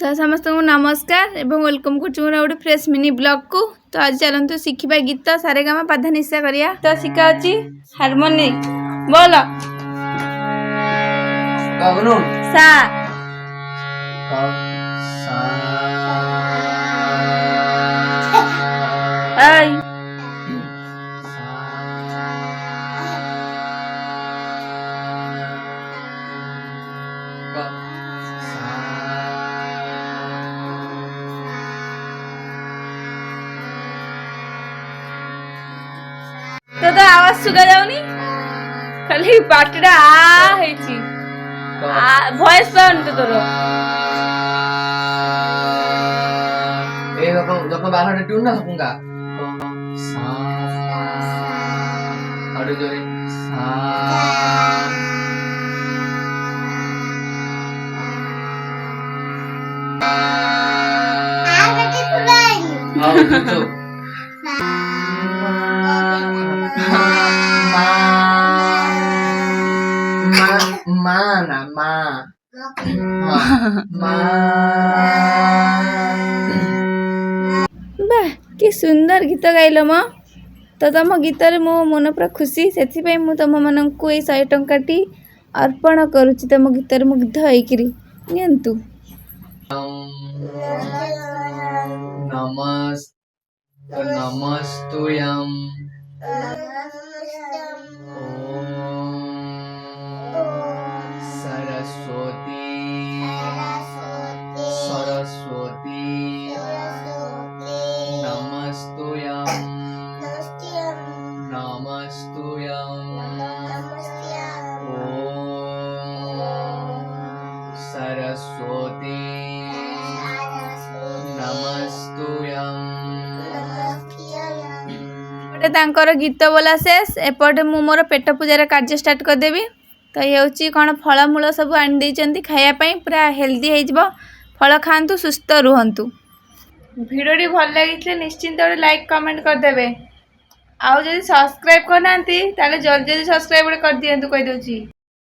तो समस्त को नमस्कार एवं वेलकम कर गोटे फ्रेश मिनी ब्लॉग को। तो आज चलते शिखा गीत सारेगामा पाधा निशा करिया। तो शिखा अच्छी हारमोनी बोल सा तो आवाज सुगा जाऊनी खाली पाटिटा आ हेची वॉइस पाउन तो तोर ए जब बाहर ट्यून ना सकूंगा सा और जो सा वाह कि सुंदर गीत गाइल म। तो तुम गीत मो मन पूरा खुशी से तुम मन को 100 टंकाटी अर्पण करुच्ची तुम गीत मुग्ध होइकरी नियंतु। नमस्तुयम् सरस्वती सरस्वती नमस्तुयम् नमस्तुयम् सरस्वती नमस्तुयम्। तांकर गीत बोला शेष एपटे मु मोर पेट पूजार कार्य स्टार्ट करदेवी। तो ये हूँ कौन फलमूल सब आनी खायापी पूरा हेल्दी हो फल खातु सुस्थ रुहतु। भिडियोटी भल लगी निश्चिंत गोटे लाइक कमेंट करदे। आउ जदि सब्सक्राइब करना जल्दी जल्दी सब्सक्राइब कर दिंतु कहीदे।